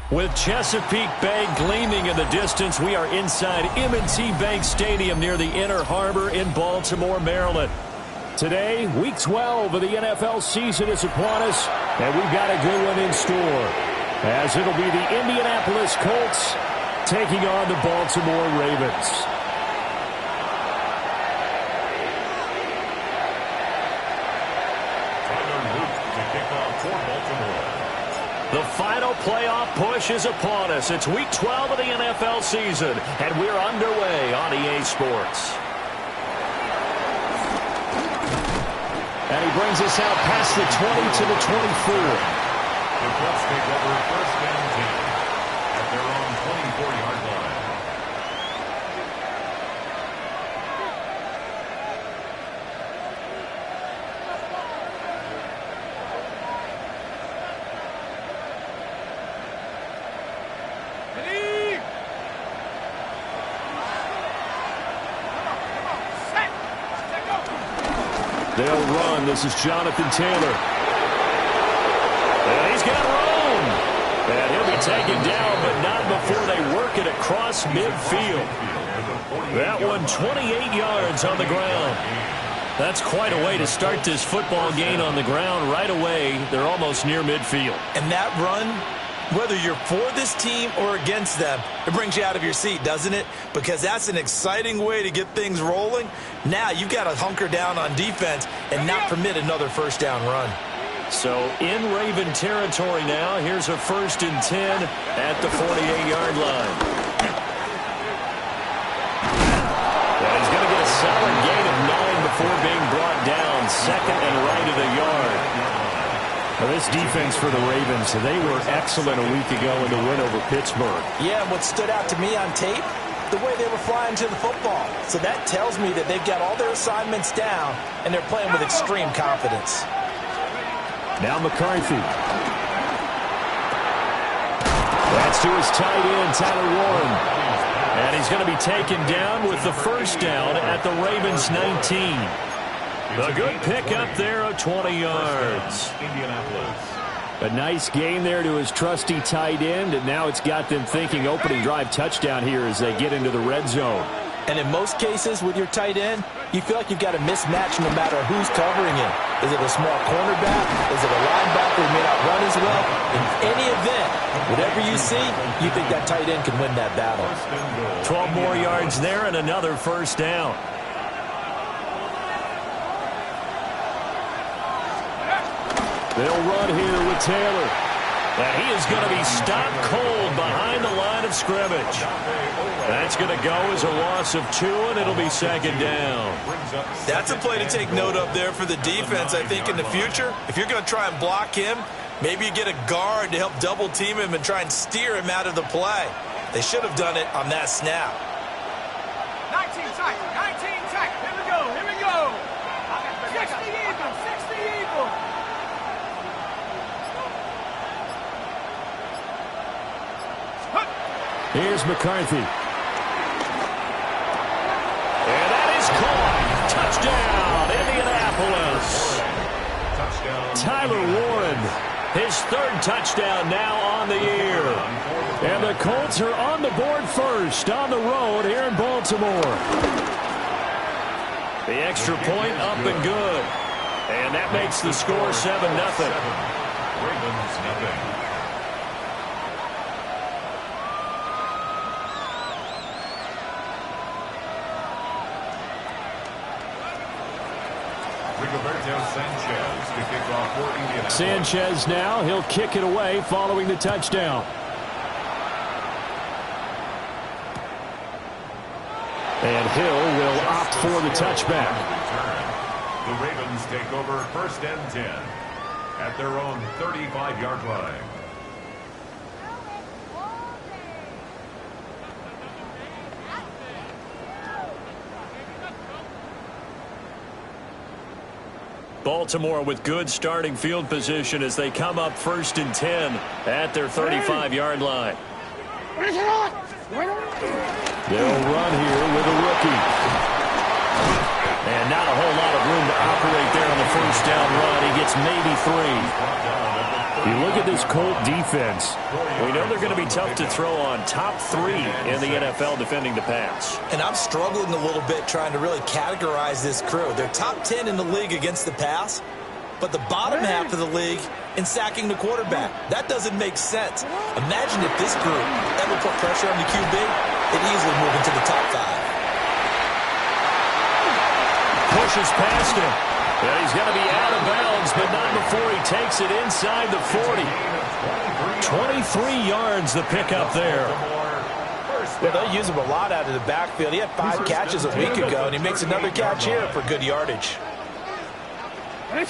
With Chesapeake Bay gleaming in the distance, we are inside M&T Bank Stadium near the Inner Harbor in Baltimore, Maryland. Today, Week 12 of the NFL season is upon us, and we've got a good one in store, as it'll be the Indianapolis Colts taking on the Baltimore Ravens. The final playoff push is upon us. It's Week 12 of the NFL season, and we're underway on EA Sports. And he brings us out past the 20 to the 24. The Colts take over first and 10 at their own 24-yard line. They'll run. This is Jonathan Taylor. And he's got room. And he'll be taken down, but not before they work it across midfield. That one 28 yards on the ground. That's quite a way to start this football game on the ground right away. They're almost near midfield. And that run, whether you're for this team or against them, it brings you out of your seat, doesn't it? Because that's an exciting way to get things rolling. Now you've got to hunker down on defense and not permit another first down run. So in Raven territory now, here's a 1st and 10 at the 48-yard line. Yeah, he's going to get a solid gain of 9 before being brought down. 2nd and right of the yard. Well, this defense for the Ravens, they were excellent a week ago in the win over Pittsburgh. Yeah, and what stood out to me on tape, the way they were flying to the football. So that tells me that they've got all their assignments down, and they're playing with extreme confidence. Now McCarthy. That's to his tight end, Tyler Warren. And he's going to be taken down with the first down at the Ravens 19. A good pickup there of 20 yards. A nice gain there to his trusty tight end, and now it's got them thinking opening drive touchdown here as they get into the red zone. And in most cases with your tight end, you feel like you've got a mismatch no matter who's covering him. Is it a small cornerback? Is it a linebacker who may not run as well? In any event, whatever you see, you think that tight end can win that battle. 12 more yards there and another first down. They'll run here with Taylor. And he is going to be stopped cold behind the line of scrimmage. That's going to go as a loss of 2, and it'll be 2nd down. That's a play to take note of there for the defense, I think, in the future. If you're going to try and block him, maybe you get a guard to help double-team him and try and steer him out of the play. They should have done it on that snap. 19 tackle, 19 tackle. Here we go, here we go. 60 even, 60 even. Here's McCarthy. And that is caught. Touchdown, Indianapolis. Tyler Warren, his 3rd touchdown now on the year. And the Colts are on the board first on the road here in Baltimore. The extra point up and good. And that makes the score 7-0. Ravens nothing. Sanchez now, he'll kick it away following the touchdown. And Hill will opt for the touchback. The Ravens take over 1st and 10 at their own 35-yard line. Baltimore with good starting field position as they come up 1st and 10 at their 35-yard line. They'll run here with a rookie. And not a whole lot of room to operate there on the first down run. He gets maybe 3. You look at this Colt defense. We know they're going to be tough to throw on. Top 3 in the NFL defending the pass. And I'm struggling a little bit trying to really categorize this crew. They're top 10 in the league against the pass, but the bottom half of the league in sacking the quarterback. That doesn't make sense. Imagine if this group ever put pressure on the QB, it'd easily move into the top 5. Pushes past him. And he's going to be out of bounds, but not before he takes it inside the 40. 23 yards the pickup there. Well, they use him a lot out of the backfield. He had 5 catches a week ago, and he makes another catch here for good yardage. They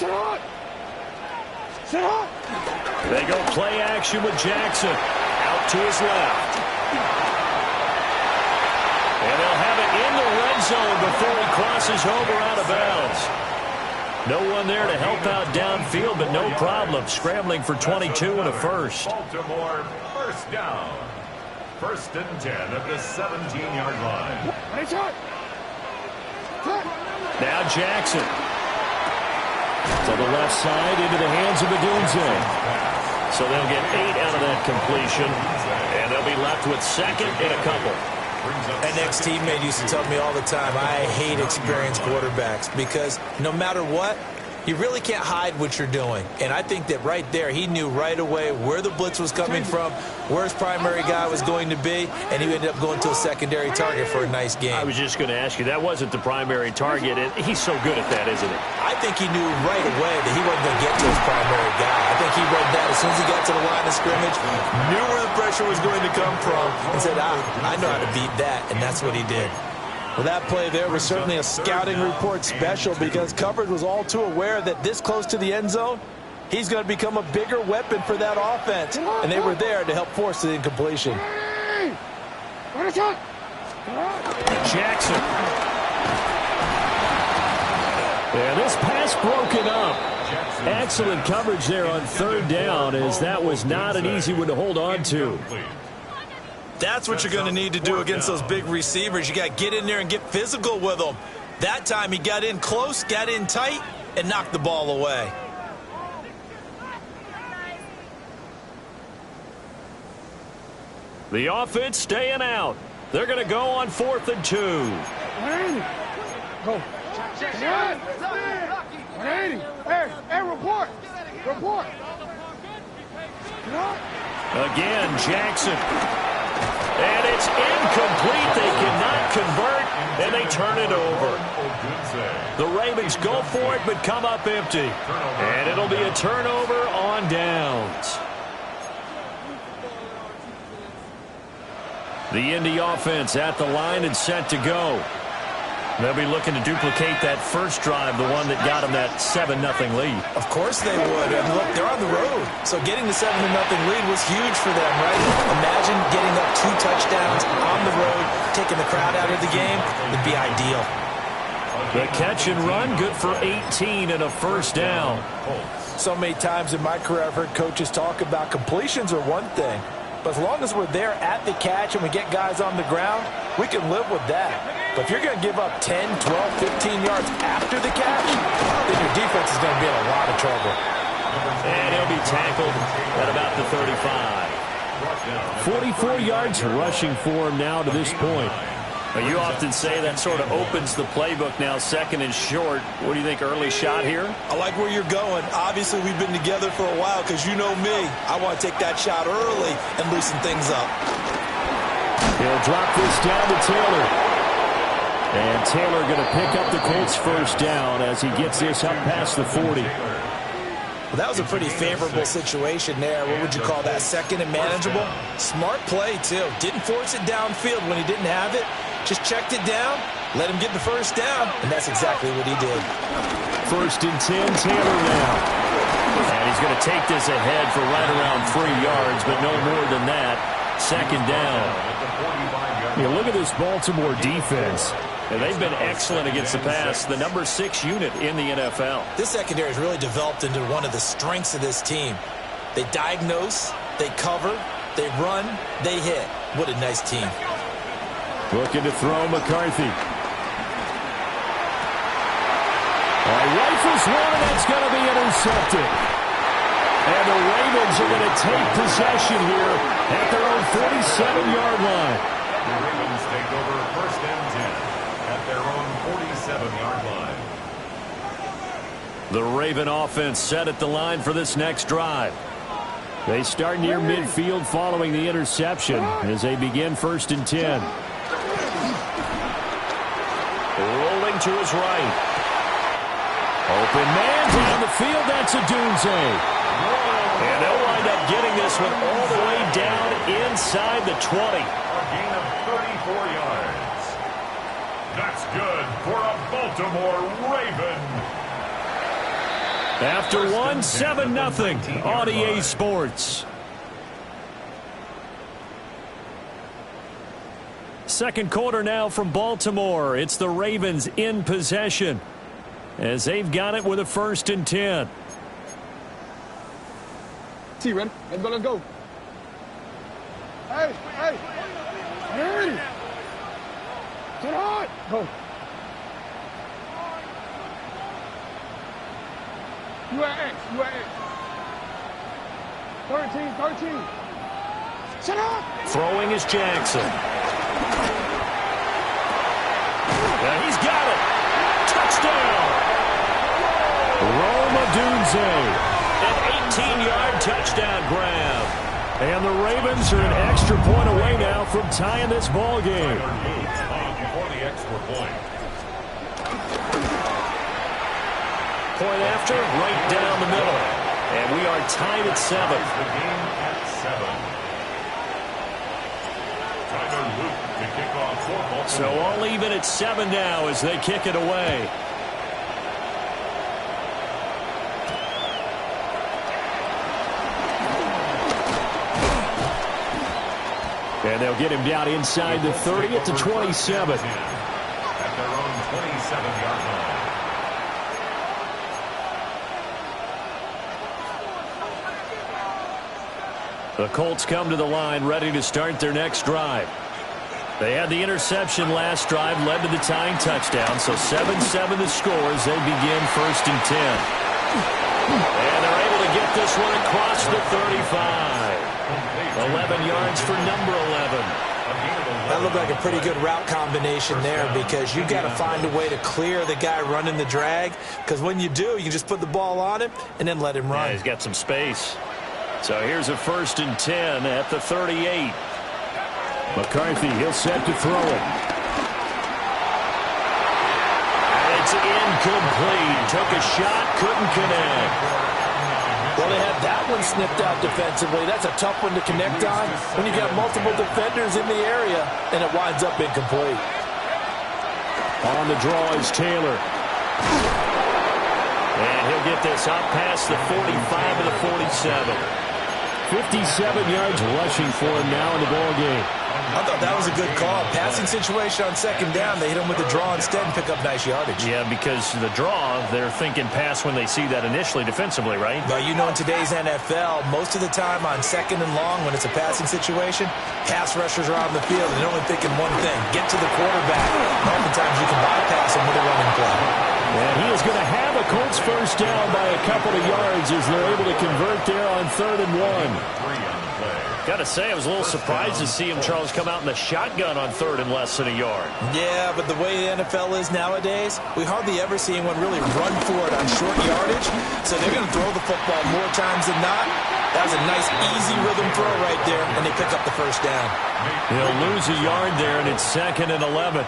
go play action with Jackson. Out to his left. And they'll have it in the red zone before he crosses over out of bounds. No one there to help out downfield, but no problem. Scrambling for 22 and a first. Baltimore first down. 1st and 10 at the 17-yard line. Now Jackson. To the left side into the hands of Odunze. So they'll get 8 out of that completion. And they'll be left with 2nd and a couple. An ex-teammate used to tell me all the time, I hate experienced quarterbacks because no matter what, you really can't hide what you're doing. And I think that right there, he knew right away where the blitz was coming from, where his primary guy was going to be, and he ended up going to a secondary target for a nice game. I was just going to ask you, that wasn't the primary target. He's so good at that, isn't he? I think he knew right away that he wasn't going to get to his primary guy. I think he read that as soon as he got to the line of scrimmage, knew where the pressure was going to come from, and said, I know how to beat that, and that's what he did. Well, that play there was certainly a scouting report special because coverage was all too aware that this close to the end zone, he's going to become a bigger weapon for that offense. And they were there to help force the incompletion. Jackson. And this pass broken up. Excellent coverage there on 3rd down, as that was not an easy one to hold on to. That's what you're going to need to do against those big receivers. You got to get in there and get physical with them. That time he got in close, got in tight, and knocked the ball away. The offense staying out. They're going to go on 4th and 2. Go. Hey, report. Again, Jackson. And it's incomplete. They cannot convert, and they turn it over. The Ravens go for it, but come up empty. And it'll be a turnover on downs. The Indy offense at the line and set to go. They'll be looking to duplicate that first drive, the one that got them that 7-0 lead. Of course they would. And look, they're on the road. So getting the 7-0 lead was huge for them, right? Imagine getting up 2 touchdowns on the road, taking the crowd out of the game. It'd be ideal. The catch and run, good for 18 and a first down. So many times in my career I've heard coaches talk about completions are one thing. But as long as we're there at the catch and we get guys on the ground, we can live with that. But if you're going to give up 10, 12, 15 yards after the catch, then your defense is going to be in a lot of trouble. And he'll be tackled at about the 35. 44 yards rushing for him now to this point. You often say that sort of opens the playbook now, 2nd and short. What do you think, early shot here? I like where you're going. Obviously, we've been together for a while because you know me. I want to take that shot early and loosen things up. He'll drop this down to Taylor. And Taylor going to pick up the Colts first down as he gets this up past the 40. Well, that was a pretty favorable situation there. What would you call that? 2nd and manageable? Smart play, too. Didn't force it downfield when he didn't have it. Just checked it down, let him get the first down, and that's exactly what he did. 1st and 10, Taylor now. And he's going to take this ahead for right around 3 yards, but no more than that. 2nd down. You look at this Baltimore defense. And they've been excellent against the pass, the number 6 unit in the NFL. This secondary has really developed into one of the strengths of this team. They diagnose, they cover, they run, they hit. What a nice team. Looking to throw McCarthy. Rifles one, and that's going to be intercepted. And the Ravens are going to take possession here at their own 47-yard line. The Ravens take over first and 10 at their own 47-yard line. The Raven offense set at the line for this next drive. They start near midfield following the interception as they begin first and 10. Rolling to his right. Open man down the field. That's a Dunze. And they'll wind up getting this one all the way down inside the 20. A gain of 34 yards. That's good for a Baltimore Raven. After one, 7-0 on EA Sports. Second quarter now from Baltimore. It's the Ravens in possession as they've got it with a first and 10. T, ready? Let's go, let's go. Hey, hey. Ready. Get hard. Go. You at X, you at X. 13. Shut up. Throwing is Jackson. And he's got it. Touchdown. Rome Odunze. An 18-yard touchdown grab. And the Ravens are an extra point away now from tying this ball game. Before the extra point. Point after, right down the middle. And we are tied at 7. The game at 7. Tyler Luke to kick off for Baltimore. So all even at 7 now as they kick it away. And they'll get him down inside the 30 at the 27. At their own 27-yard line. The Colts come to the line ready to start their next drive. They had the interception last drive, led to the tying touchdown, so 7-7 the score as they begin first and 10. And they're able to get this one across the 35. 11 yards for number 11. That looked like a pretty good route combination there because you got to find a way to clear the guy running the drag, because when you do, you can just put the ball on him and then let him run. Yeah, he's got some space. So here's a first and 10 at the 38. McCarthy, he'll set to throw it. And it's incomplete. Took a shot, couldn't connect. Well, they had that one snipped out defensively. That's a tough one to connect on when you've got multiple defenders in the area, and it winds up incomplete. On the draw is Taylor. And he'll get this up past the 45 to the 47. 57 yards rushing for him now in the ball game. I thought that was a good call. Passing situation on second down. They hit him with the draw instead and pick up nice yardage. Yeah, because the draw, they're thinking pass when they see that initially defensively, right? But you know, in today's NFL, most of the time on second and long when it's a passing situation, pass rushers are on the field and they're only thinking one thing, get to the quarterback. Oftentimes you can bypass him with a running play. And he is going to have a Colts first down by a couple of yards as they're able to convert there on 3rd and 1. Got to say, I was a little surprised to see him, Charles, come out in the shotgun on 3rd and less than a yard. Yeah, but the way the NFL is nowadays, we hardly ever see anyone really run for it on short yardage. So they're going to throw the football more times than not. That was a nice, easy rhythm throw right there, and they pick up the first down. He'll lose a yard there, and it's 2nd and 11.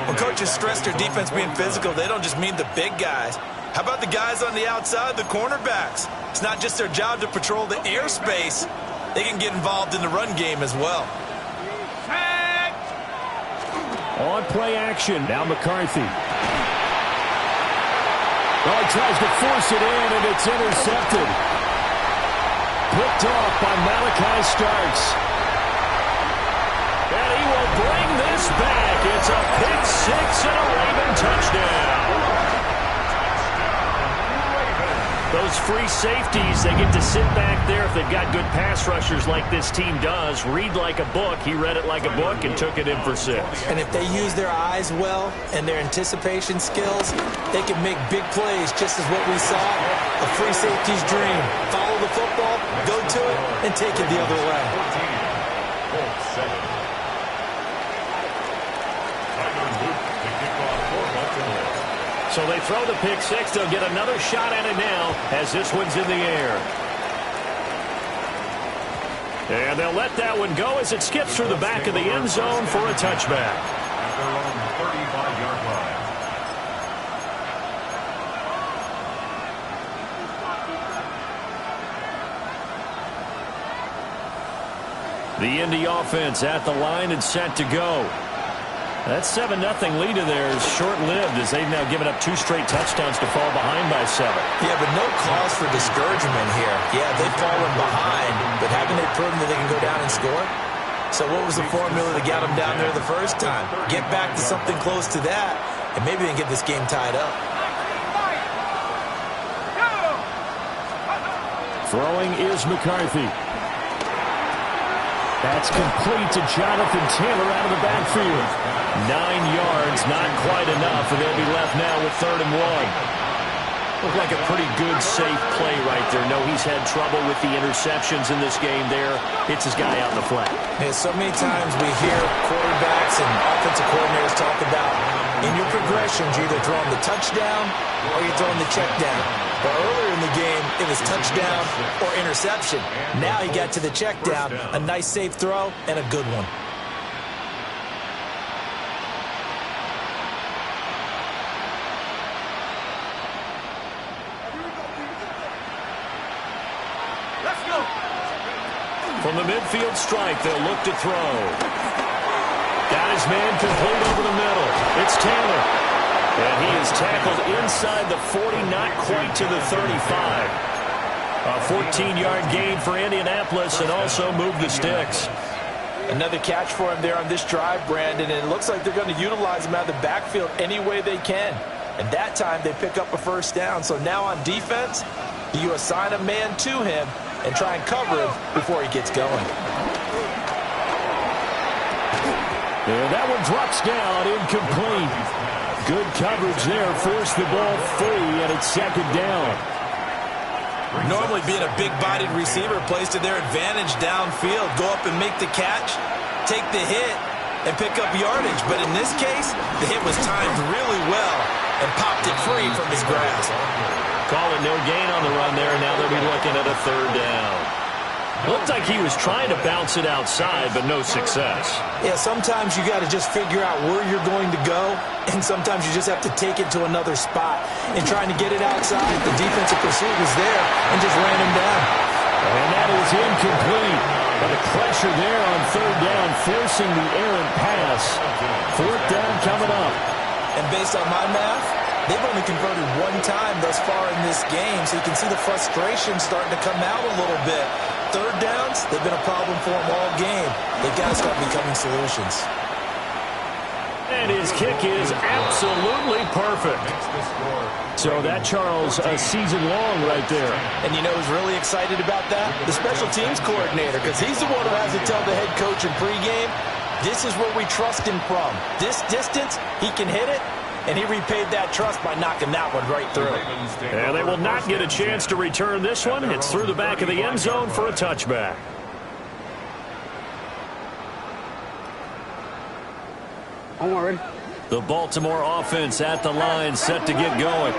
When coaches stress their defense being physical, they don't just mean the big guys. How about the guys on the outside, the cornerbacks? It's not just their job to patrol the airspace. They can get involved in the run game as well. On play action, now McCarthy. Oh, he tries to force it in, and it's intercepted. Picked off by Malachi Starks. And he will bring this drops back. It's a pick six and a Raven touchdown. Those free safeties, they get to sit back there if they've got good pass rushers like this team does. Read like a book. He read it like a book and took it in for 6. And if they use their eyes well and their anticipation skills, they can make big plays, just as what we saw. A free safety's dream. Follow the football, go to it, and take it the other way. So they throw the pick six. They'll get another shot at it now as this one's in the air. And they'll let that one go as it skips through the back of the end zone for a touchback. At their own 35-yard line. The Indy offense at the line and set to go. That 7-0 lead of theirs short-lived as they've now given up 2 straight touchdowns to fall behind by 7. Yeah, but no cause for discouragement here. Yeah, they've fallen behind, but haven't they proven that they can go down and score? So what was the formula that got them down there the first time? Get back to something close to that, and maybe they can get this game tied up. Throwing is McCarthy. That's complete to Jonathan Taylor out of the backfield. 9 yards, not quite enough, and they'll be left now with 3rd and 1. Looked like a pretty good, safe play right there. No, he's had trouble with the interceptions in this game there. Hits his guy out in the flat. Yeah, so many times we hear quarterbacks and offensive coordinators talk about in your progressions, you're either throwing the touchdown or you're throwing the check down. But earlier in the game, it was touchdown or interception. Now he got to the check down, a nice safe throw, and a good one. Let's go. From the midfield strike, they'll look to throw. Got his man complete over the middle. It's Taylor. And he is tackled inside the 40, not quite to the 35. A 14-yard gain for Indianapolis and also moved the sticks. Another catch for him there on this drive, Brandon, and it looks like they're going to utilize him out of the backfield any way they can. And that time they pick up a first down. So now on defense, you assign a man to him and try and cover him before he gets going. And that one drops down, incomplete. Good coverage there, forced the ball free, and it's 2nd down. Normally being a big-bodied receiver plays to their advantage downfield. Go up and make the catch, take the hit, and pick up yardage. But in this case, the hit was timed really well and popped it free from his grasp. Call it no gain on the run there, and now they'll be looking at a 3rd down. Looked like he was trying to bounce it outside, but no success. Yeah, sometimes you got to just figure out where you're going to go, and sometimes you just have to take it to another spot. And trying to get it outside, the defensive pursuit was there and just ran him down. And that is incomplete. But the pressure there on 3rd down, forcing the errant pass. 4th down coming up. And based on my math, they've only converted 1 time thus far in this game, so you can see the frustration starting to come out a little bit. 3rd downs, they've been a problem for them all game. They've got to start becoming solutions. And his kick is absolutely perfect. So that, Charles, a season long right there. And you know who's really excited about that? The special teams coordinator, because he's the one who has to tell the head coach in pregame, this is where we trust him from. This distance, he can hit it. And he repaid that trust by knocking that one right through. And they will not get a chance to return this one. It's through the back of the end zone for a touchback. I'm already. The Baltimore offense at the line, set to get going.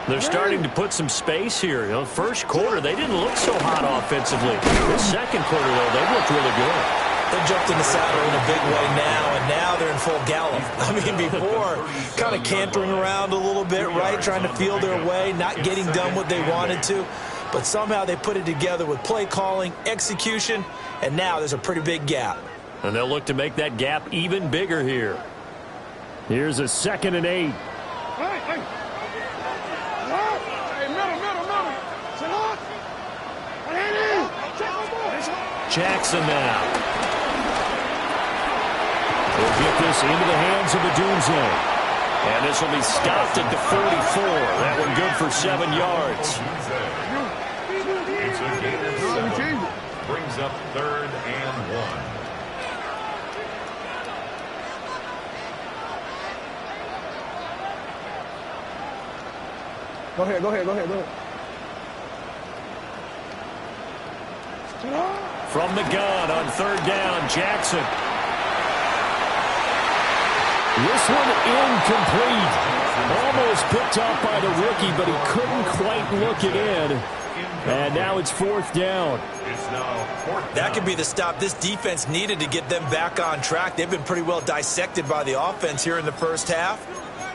They're starting to put some space here. You know, first quarter, they didn't look so hot offensively. This 2nd quarter, though, they looked really good. They jumped in the saddle in a big way now, and now they're in full gallop. I mean, before, kind of cantering around a little bit, right, trying to feel their way, not getting done what they wanted to. But somehow they put it together with play calling, execution, and now there's a pretty big gap. And they'll look to make that gap even bigger here. Here's a 2nd and 8. Hey, middle. Jackson now. They'll get this into the hands of Odunze. And this will be stopped at the 44. That one good for 7 yards. It's a gain of 7. Brings up 3rd and 1. Go ahead. From the gun on 3rd down, Jackson. This one incomplete. Almost picked off by the rookie, but he couldn't quite look it in. And now it's 4th down. It's now 4th down. That could be the stop this defense needed to get them back on track. They've been pretty well dissected by the offense here in the first half.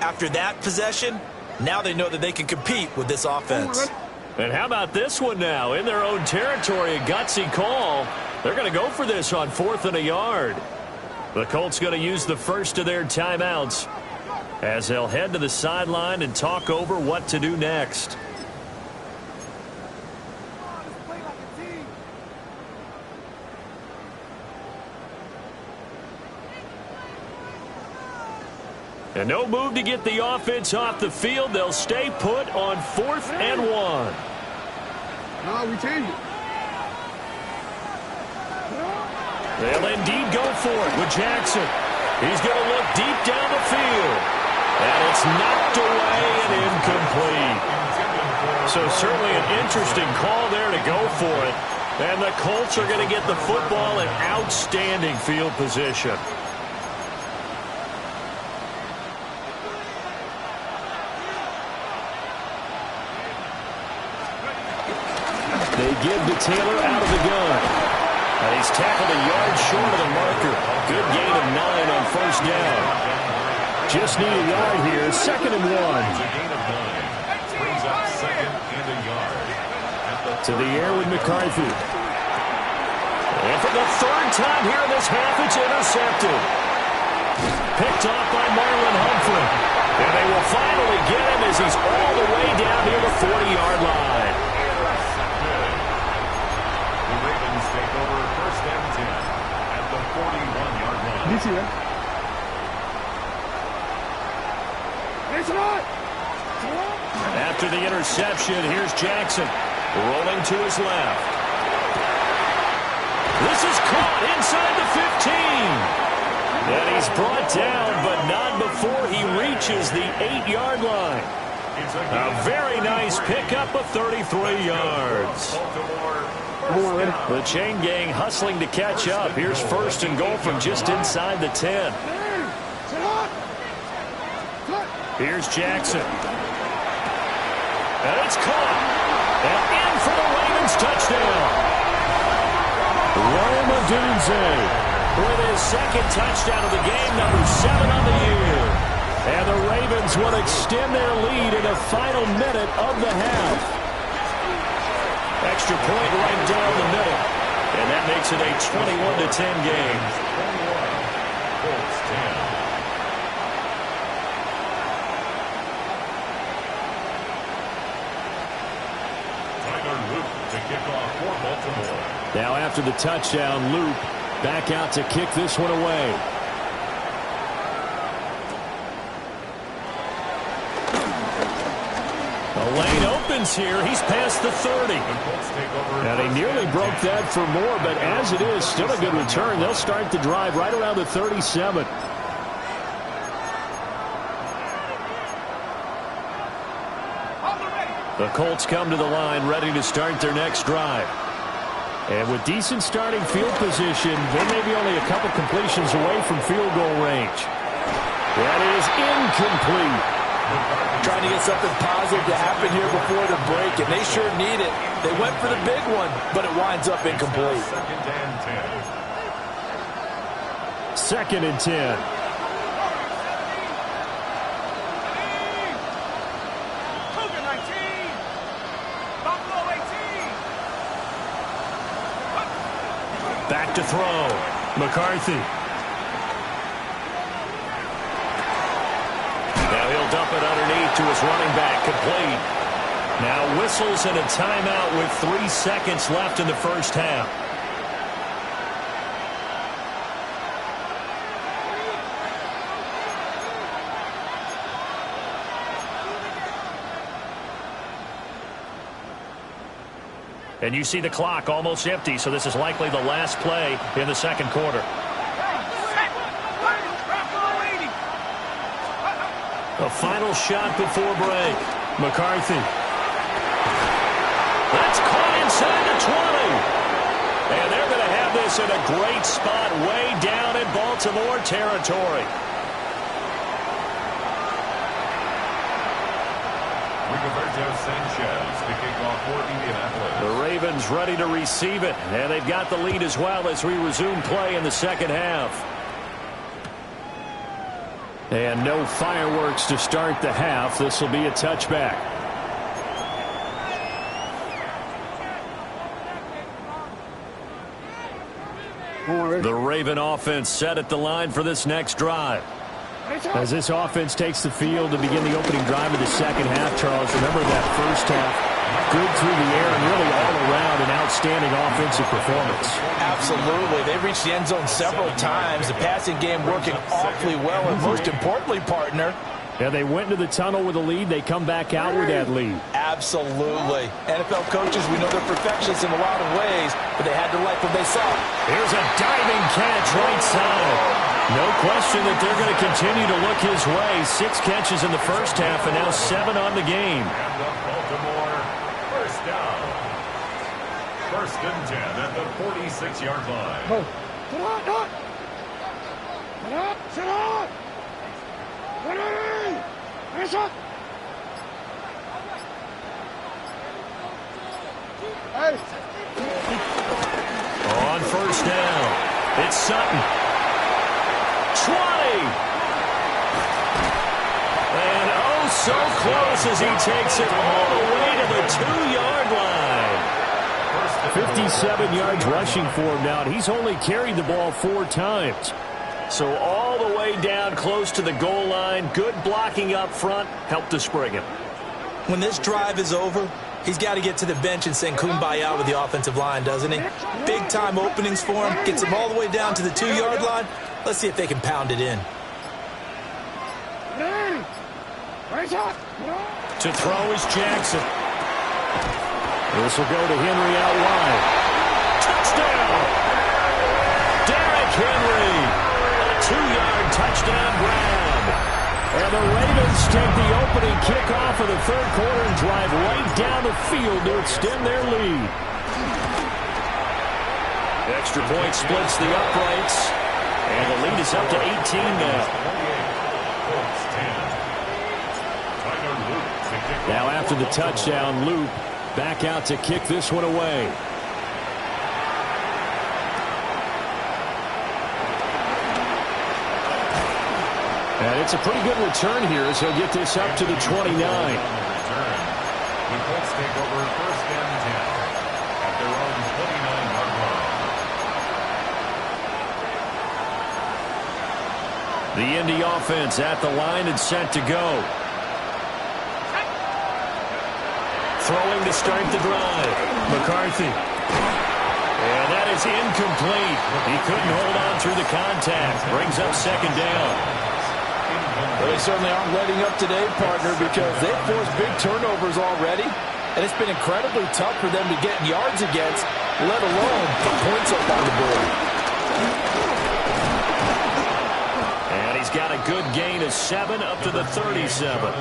After that possession, now they know that they can compete with this offense. And how about this one now? In their own territory, a gutsy call. They're going to go for this on 4th and a yard. The Colts going to use the first of their timeouts as they'll head to the sideline and talk over what to do next. And no move to get the offense off the field. They'll stay put on 4th and 1. No, we changed it. They'll indeed go for it with Jackson. He's going to look deep down the field. And it's knocked away and incomplete. So certainly an interesting call there to go for it. And the Colts are going to get the football in outstanding field position. They give to Taylor out of the gun. And he's tackled a yard short of the marker. Good gain of 9 on 1st down. Just need a yard here. 2nd and 1. It's a gain of 9. Brings up 2nd and a yard. To the air with McCarthy. And for the 3rd time here in this half, it's intercepted. Picked off by Marlon Humphrey. And they will finally get him as he's all the way down near the 40-yard line. The Ravens take over 1st and 10 at the 41-yard line. DC, right? It's not. After the interception, here's Jackson. Rolling to his left. This is caught inside the 15. And he's brought down, but not before he reaches the 8-yard line. A very nice pickup of 33 yards. The chain gang hustling to catch up. Here's 1st and goal from just inside the 10. Here's Jackson. And it's caught. And in for the Ravens touchdown. Rome Odunze with his 2nd touchdown of the game, number 7 on the year. And the Ravens will extend their lead in the final minute of the half. Extra point right down the middle. And that makes it a 21-10 game. Colts 10. To kick off for Baltimore. Now after the touchdown, Loop back out to kick this one away. The lane opens here. He's past the 30. And he nearly broke that for more, but as it is, still a good return. They'll start the drive right around the 37. The Colts come to the line ready to start their next drive. And with decent starting field position, they may be only a couple completions away from field goal range. That is incomplete. Trying to get something positive to happen here before the break, and they sure need it. They went for the big one, but it winds up incomplete. 2nd and 10. 2nd and 10. Back to throw. McCarthy. Now he'll dump it underneath to his running back, complete. Now whistles and a timeout with 3 seconds left in the first half. And you see the clock almost empty, so this is likely the last play in the second quarter. A final shot before break. McCarthy. That's caught inside the 20. And they're going to have this in a great spot way down in Baltimore territory. Sanchez to kick off for Indianapolis. The Ravens ready to receive it, and they've got the lead as well as we resume play in the second half. And no fireworks to start the half. This will be a touchback. The Raven offense set at the line for this next drive. As this offense takes the field to begin the opening drive of the second half, Charles, remember that first half, good through the air and really all around an outstanding offensive performance. Absolutely. They reached the end zone several times. The passing game working awfully well, and most importantly, partner, yeah, they went into the tunnel with a lead. They come back out with that lead. Absolutely. NFL coaches, we know they're perfectionists in a lot of ways, but they had to like what they saw. Here's a diving catch right side. No question that they're going to continue to look his way. 6 catches in the first half and now 7 on the game. And the Baltimore first down. 1st and 10 at the 46-yard line. Oh. Sit on, not. Sit on, sit on. Ready. Finish up. Hey. On 1st down, it's Sutton. 20. And oh, so close as he takes it all the way to the 2-yard line. 57 yards rushing for him now, and he's only carried the ball 4 times. So all the way down close to the goal line. Good blocking up front. Helped to spring him. When this drive is over, he's got to get to the bench and sing kumbaya with the offensive line, doesn't he? Big-time openings for him. Gets him all the way down to the 2-yard line. Let's see if they can pound it in. To throw is Jackson. This will go to Henry out wide. Touchdown! Derrick Henry. A 2-yard touchdown grab. And the Ravens take the opening kickoff of the 3rd quarter and drive right down the field to extend their lead. Extra point splits the uprights. And the lead is up to 18 now. Now after the touchdown, Loop back out to kick this one away. And it's a pretty good return here as he'll get this up to the 29. The Colts take over 1st and 10 at their own 29-yard line. The Indy offense at the line and set to go. Throwing to start the drive. McCarthy. And that is incomplete. He couldn't hold on through the contact. Brings up 2nd down. Well, they certainly aren't letting up today, partner, because they've forced big turnovers already, and it's been incredibly tough for them to get yards against, let alone put points up on the board. And he's got a good gain of 7 up to the 37.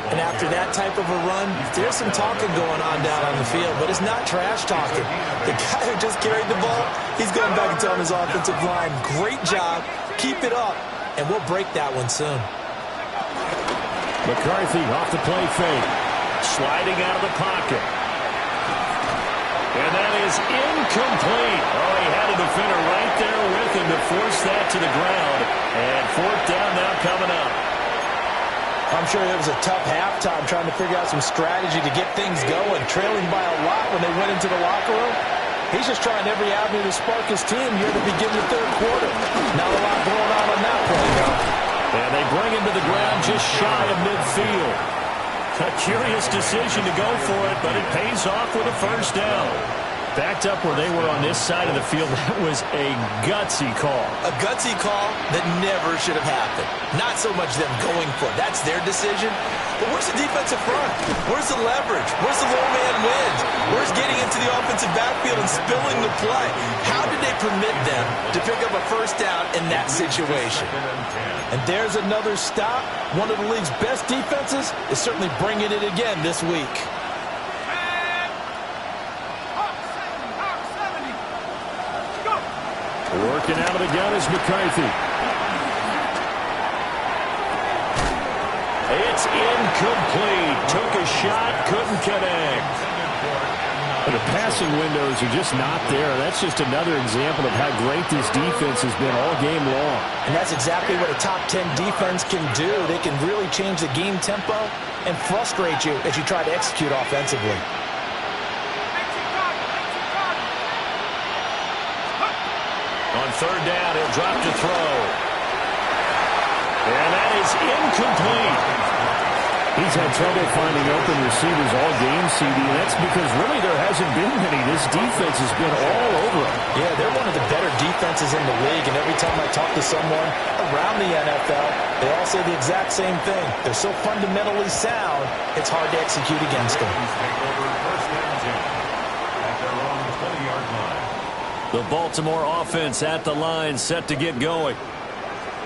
And after that type of a run, there's some talking going on down on the field, but it's not trash talking. The guy who just carried the ball, he's going back and telling his offensive line, great job, keep it up, and we'll break that one soon. McCarthy off the play fake. Sliding out of the pocket. And that is incomplete. Oh, he had a defender right there with him to force that to the ground. And 4th down now coming up. I'm sure it was a tough halftime trying to figure out some strategy to get things going, trailing by a lot when they went into the locker room. He's just trying every avenue to spark his team here to begin the 3rd quarter. Not a lot going on that play, though. And they bring him to the ground just shy of midfield. A curious decision to go for it, but it pays off with a 1st down. Backed up where they were on this side of the field, that was a gutsy call. A gutsy call that never should have happened. Not so much them going for it. That's their decision. But where's the defensive front? Where's the leverage? Where's the low man wins? Where's getting into to the offensive backfield and spilling the play. How did they permit them to pick up a first down in that situation? And there's another stop. One of the league's best defenses is certainly bringing it again this week. Working out of the gun is McCarthy. It's incomplete. Took a shot, couldn't connect. But the passing windows are just not there. That's just another example of how great this defense has been all game long. And that's exactly what a top 10 defense can do. They can really change the game tempo and frustrate you as you try to execute offensively. On third down, he'll drop to throw. And that is incomplete. He's had trouble finding open receivers all game, CD. That's because really there hasn't been many. This defense has been all over him. Yeah, they're one of the better defenses in the league, and every time I talk to someone around the NFL, they all say the exact same thing. They're so fundamentally sound, it's hard to execute against them. The Baltimore offense at the line, set to get going.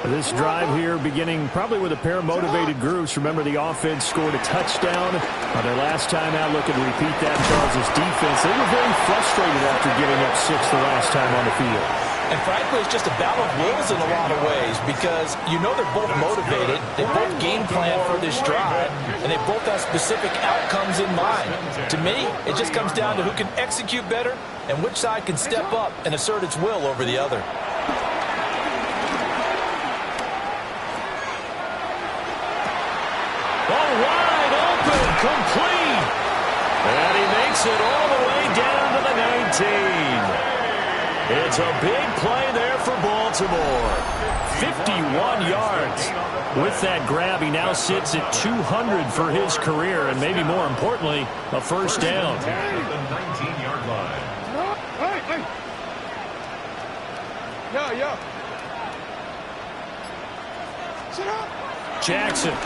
This drive here beginning probably with a pair of motivated groups. Remember, the offense scored a touchdown on their last time out. Looking to repeat that. Charles' defense, they were very frustrated after giving up 6 the last time on the field. And frankly, it's just a battle of wills in a lot of ways because you know they're both motivated. They both game plan for this drive, and they both have specific outcomes in mind. To me, it just comes down to who can execute better and which side can step up and assert its will over the other. Wide open, complete. And he makes it all the way down to the 19. It's a big play there for Baltimore. 51 yards. With that grab, he now sits at 200 for his career, and maybe more importantly, a first down. The 19-yard line. Hey. Yeah. Sit up. Jackson.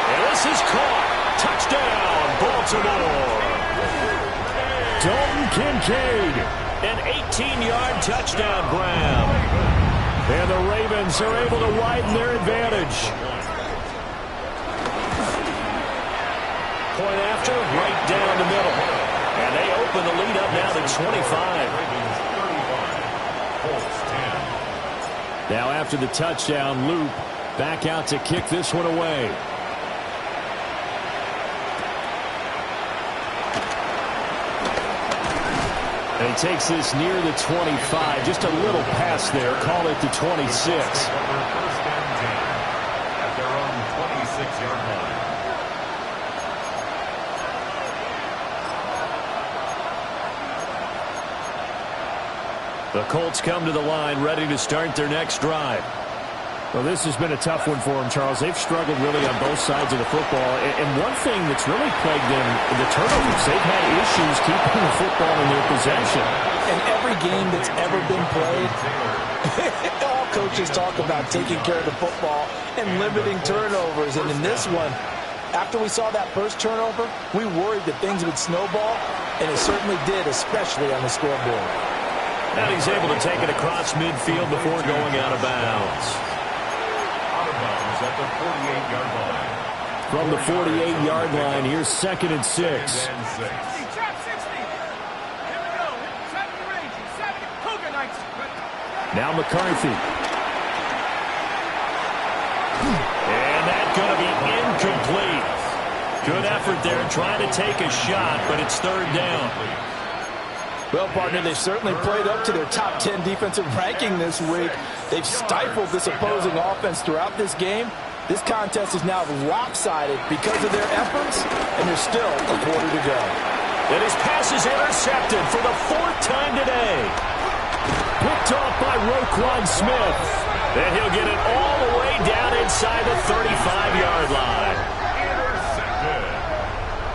This is caught. Touchdown, Baltimore. Dalton Kincaid, an 18-yard touchdown grab. And the Ravens are able to widen their advantage. Point after, right down the middle. And they open the lead up now to 25. Now after the touchdown, Loop back out to kick this one away. And he takes this near the 25. Just a little pass there. Call it the 26. First and 10 at their own 26-yard line. The Colts come to the line, ready to start their next drive. Well, this has been a tough one for them, Charles. They've struggled really on both sides of the football. And one thing that's really plagued them, the turnovers. They've had issues keeping the football in their possession. In every game that's ever been played, all coaches talk about taking care of the football and limiting turnovers. And in this one, after we saw that first turnover, we worried that things would snowball, and it certainly did, especially on the scoreboard. And he's able to take it across midfield before going out of bounds. At the 48-yard line. From the 48-yard line, here's 2nd and 6. Now McCarthy. And that's going to be incomplete. Good effort there trying to take a shot, but it's 3rd down. Well, partner, they've certainly played up to their top 10 defensive ranking this week. They've stifled this opposing offense throughout this game. This contest is now lopsided because of their efforts, and there's still a quarter to go. And his pass is intercepted for the 4th time today. Picked off by Roquan Smith. And he'll get it all the way down inside the 35-yard line.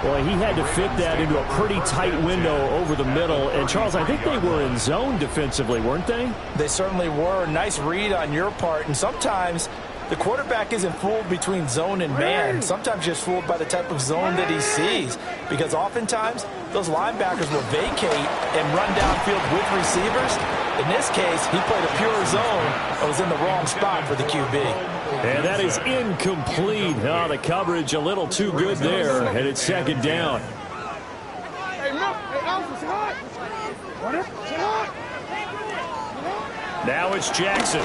Well, he had to fit that into a pretty tight window over the middle. And, Charles, I think they were in zone defensively, weren't they? They certainly were. Nice read on your part. And sometimes The quarterback isn't fooled between zone and man. Sometimes just fooled by the type of zone that he sees. Because oftentimes, those linebackers will vacate and run downfield with receivers. In this case, he played a pure zone but was in the wrong spot for the QB. And that is incomplete. Oh, the coverage a little too good there. And it's second down. Hey, look. Hey, Alpha, say hi. What up? Say hi. Now it's Jackson.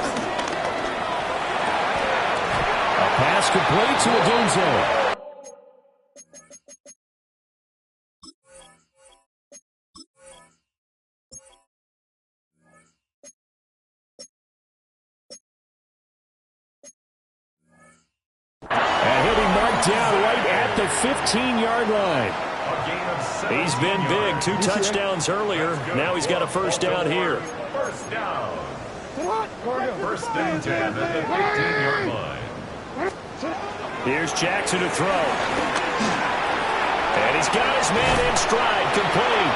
A pass complete to Odunze. And he'll be marked down right at the 15-yard line. He's been big. 2 touchdowns earlier. Now he's got a first down here. First down. First and 10 at the 15-yard line. Here's Jackson to throw. And he's got his man in stride, complete.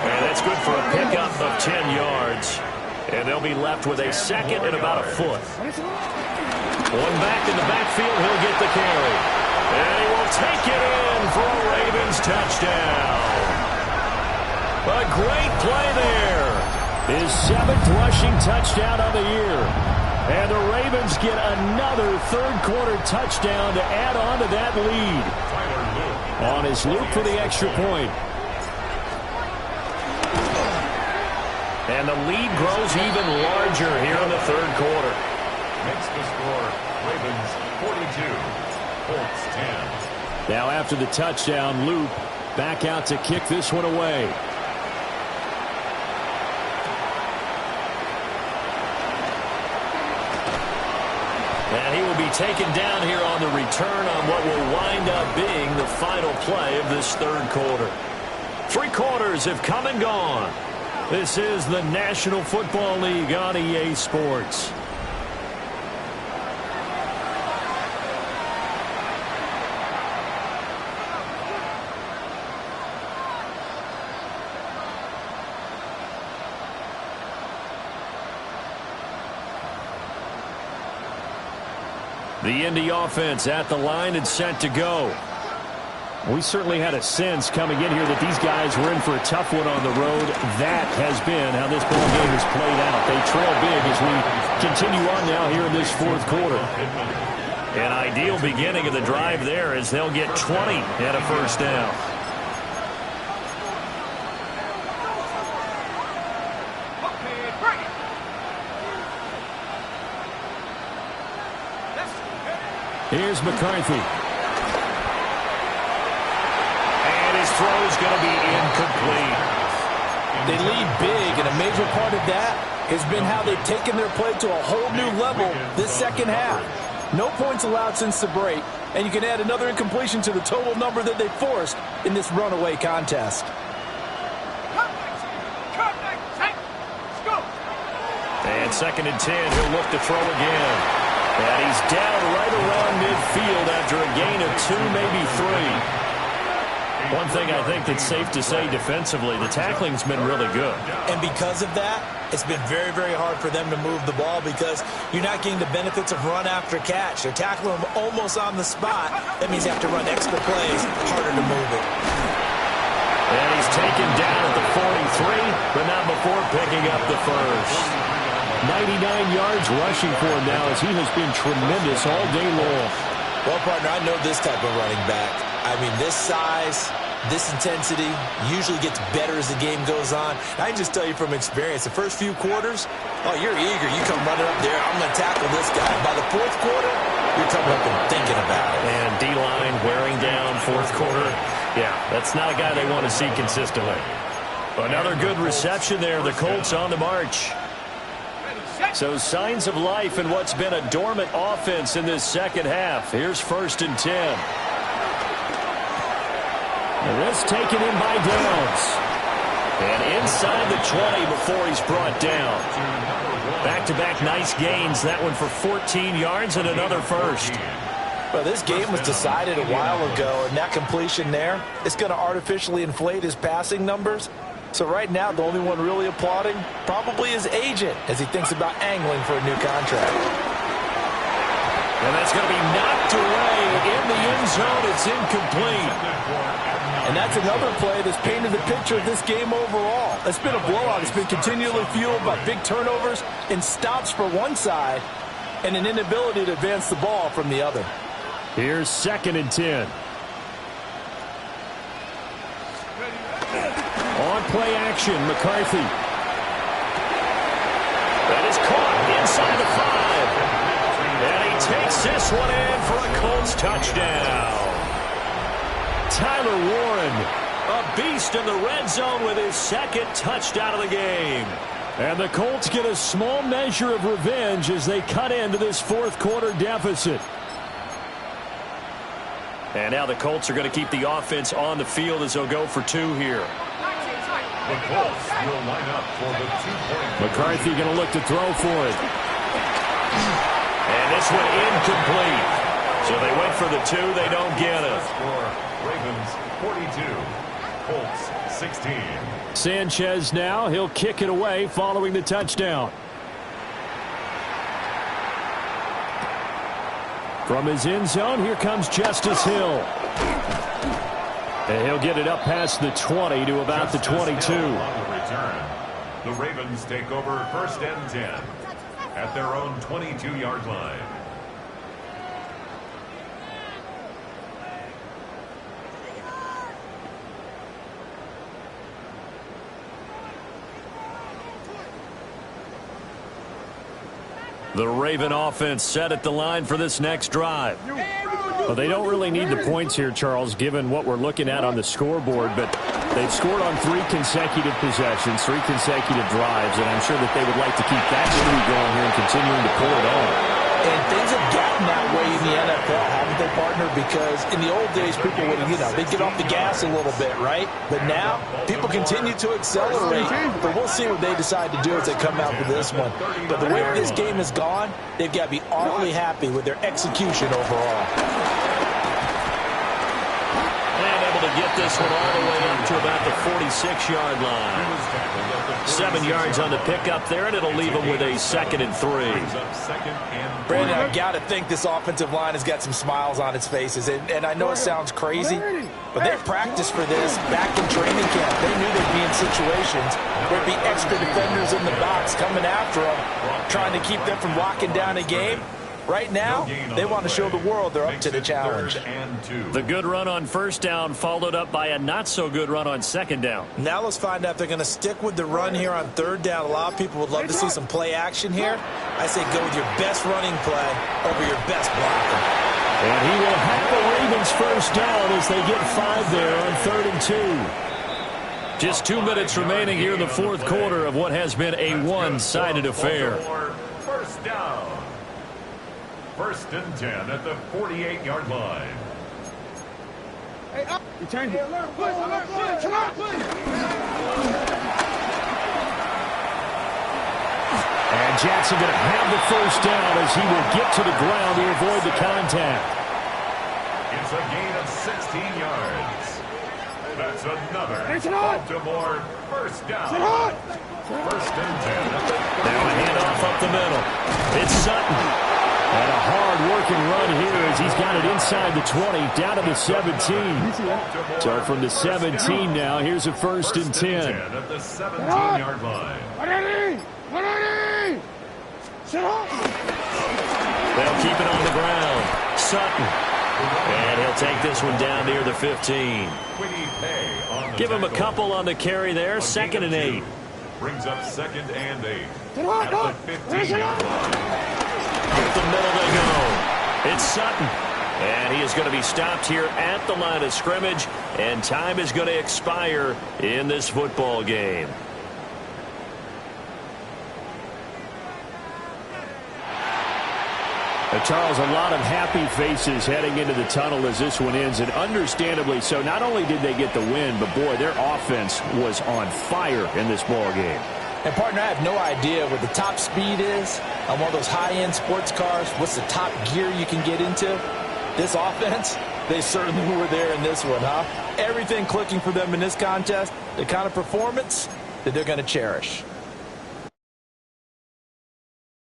And that's good for a pickup of 10 yards. And they'll be left with a second and about a foot. One back in the backfield, he'll get the carry. And he will take it in for a Ravens touchdown. A great play there. His 7th rushing touchdown of the year. And the Ravens get another third-quarter touchdown to add on to that lead. On his loop for the extra point. And the lead grows even larger here in the third quarter. Makes the score Ravens 42, Colts 10. Now after the touchdown, Loop back out to kick this one away. And he will be taken down here on the return on what will wind up being the final play of this third quarter. 3 quarters have come and gone. This is the National Football League on EA Sports. The Indy offense at the line and set to go. We certainly had a sense coming in here that these guys were in for a tough one on the road. That has been how this ball game has played out. They trail big as we continue on now here in this fourth quarter. An ideal beginning of the drive there as they'll get 20 and a first down. Here's McCarthy. And his throw's going to be incomplete. They lead big, and a major part of that has been how they've taken their play to a whole new level this second half. No points allowed since the break, and you can add another incompletion to the total number that they forced in this runaway contest. And second and 10, he'll look to throw again. And he's down right around midfield after a gain of 2, maybe 3. One thing I think that's safe to say defensively, the tackling's been really good. And because of that, it's been very, very hard for them to move the ball because you're not getting the benefits of run after catch. They're tackling them almost on the spot. That means you have to run extra plays, harder to move it. And he's taken down at the 43, but not before picking up the first. 99 yards rushing for him now as he has been tremendous all day long. Well, partner, I know this type of running back. I mean, this size, this intensity usually gets better as the game goes on. I can just tell you from experience, the first few quarters, oh, you're eager. You come running up there, I'm going to tackle this guy. By the fourth quarter, you're coming up and thinking about it. And D-line wearing down fourth quarter. Yeah, that's not a guy they want to see consistently. Another good reception there. The Colts on the march. So signs of life in what's been a dormant offense in this second half. Here's first and 10. And this taken in by Downs. And inside the 20 before he's brought down. Back-to-back nice gains. That one for 14 yards and another first. Well, this game was decided a while ago, and that completion there is going to artificially inflate his passing numbers. So right now, the only one really applauding probably his agent as he thinks about angling for a new contract. And that's going to be knocked away in the end zone. It's incomplete. And that's another play that's painted the picture of this game overall. It's been a blowout. It's been continually fueled by big turnovers and stops for one side and an inability to advance the ball from the other. Here's 2nd and 10. On play action, McCarthy. That is caught inside the 5. And he takes this one in for a Colts touchdown. Tyler Warren, a beast in the red zone with his 2nd touchdown of the game. And the Colts get a small measure of revenge as they cut into this 4th quarter deficit. And now the Colts are going to keep the offense on the field as they'll go for 2 here. The Colts will line up for the 2-point. McCarthy going to look to throw for it. And this one incomplete. So they went for the 2. They don't get it. Ravens 42, Colts 16. Sanchez now. He'll kick it away following the touchdown. From his end zone, here comes Justice Hill. And he'll get it up past the 20 to about the 22. The Ravens take over 1st and 10 at their own 22-yard line. The Raven offense set at the line for this next drive. Well, they don't really need the points here, Charles, given what we're looking at on the scoreboard, but they've scored on 3 consecutive possessions, 3 consecutive drives, and I'm sure that they would like to keep that streak going here and continuing to pull it on. And things have gotten that way in the NFL, haven't they, partner? Because in the old days, people would, they'd get off the gas a little bit, right? But now, people continue to accelerate. But we'll see what they decide to do as they come out for this one. But the way this game has gone, they've got to be awfully happy with their execution overall. And able to get this one all the way up to about the 46-yard line. 7 yards on the pickup there, and it'll leave them with a 2nd and 3. Brandon, I've got to think this offensive line has got some smiles on its faces. And I know it sounds crazy, but they've practiced for this back in training camp. They knew they'd be in situations where there'd be extra defenders in the box coming after them, trying to keep them from locking down a game. Right now, they want to show the world they're up to the challenge. The good run on 1st down followed up by a not-so-good run on 2nd down. Now let's find out if they're going to stick with the run here on 3rd down. A lot of people would love to see some play action here. I say go with your best running play over your best blocker. And he will have the Ravens 1st down as they get 5 there on 3rd and 2. Just 2 minutes remaining here in the 4th quarter of what has been a one-sided affair. 1st down. 1st and 10 at the 48-yard line. Hey, up. You turn it. Come on. And Jackson going to have the 1st down as he will get to the ground to avoid the contact. It's a gain of 16 yards. That's another Baltimore 1st down. 1st and 10. Now a handoff up the middle. It's Sutton. And a hard-working run here as he's got it inside the 20, down to the 17. So from the 17 now, here's a 1st and 10. At the 17-yard line. They'll keep it on the ground. Sutton. And he'll take this one down near the 15. Give him a couple on the carry there. 2nd and 8. Brings up 2nd and 8. At the 15-yard line. Up the middle they go. It's Sutton. And he is going to be stopped here at the line of scrimmage. And time is going to expire in this football game. Charles, a lot of happy faces heading into the tunnel as this one ends, and understandably so. Not only did they get the win, but boy, their offense was on fire in this ball game. And, partner, I have no idea what the top speed is on one of those high-end sports cars. What's the top gear you can get into? This offense, they certainly were there in this one, huh? Everything clicking for them in this contest, the kind of performance that they're going to cherish.